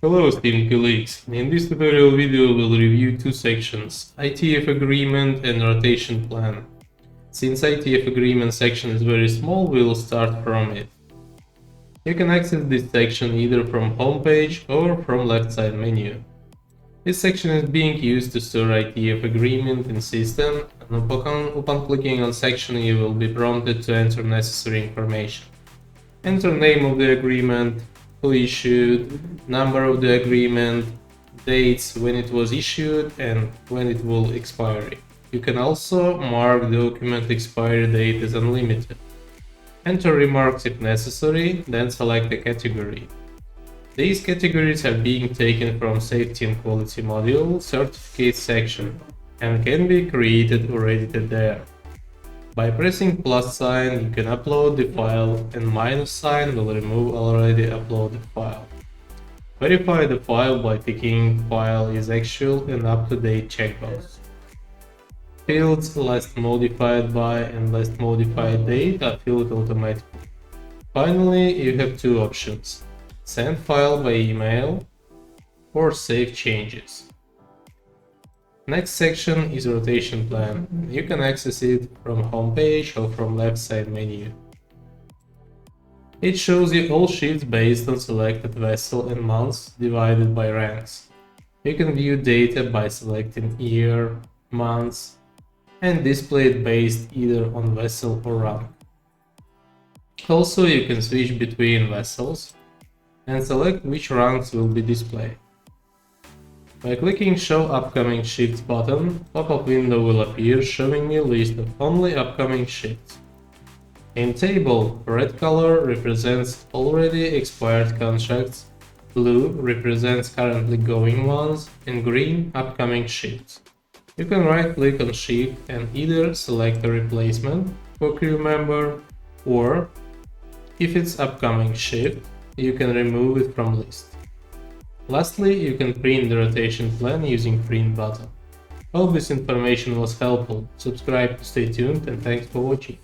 Hello esteemed colleagues, in this tutorial video we'll review two sections, ITF Agreement and Rotation Plan. Since ITF Agreement section is very small, we'll start from it. You can access this section either from homepage or from left side menu. This section is being used to store ITF Agreement in system, and upon clicking on section you will be prompted to enter necessary information. Enter name of the agreement, who issued, number of the agreement, dates when it was issued and when it will expire. You can also mark document expiry date as unlimited. Enter remarks if necessary, then select a category. These categories are being taken from Safety and Quality module Certificate section and can be created or edited there. By pressing plus sign, you can upload the file, and minus sign will remove already uploaded file. Verify the file by ticking file is actual and up-to-date checkbox. Fields last modified by and last modified date are filled automatically. Finally, you have two options: send file by email or save changes. Next section is Rotation Plan. You can access it from homepage or from left side menu. It shows you all shifts based on selected vessel and months divided by ranks. You can view data by selecting year, months, and display it based either on vessel or rank. Also, you can switch between vessels and select which ranks will be displayed. By clicking Show Upcoming Shifts button, pop-up window will appear showing me a list of only upcoming shifts. In table, red color represents already expired contracts, blue represents currently going ones, and green upcoming shifts. You can right-click on shift and either select a replacement for crew member, or, if it's upcoming shift, you can remove it from list. Lastly, you can print the rotation plan using print button. Hope this information was helpful. Subscribe to stay tuned, and thanks for watching.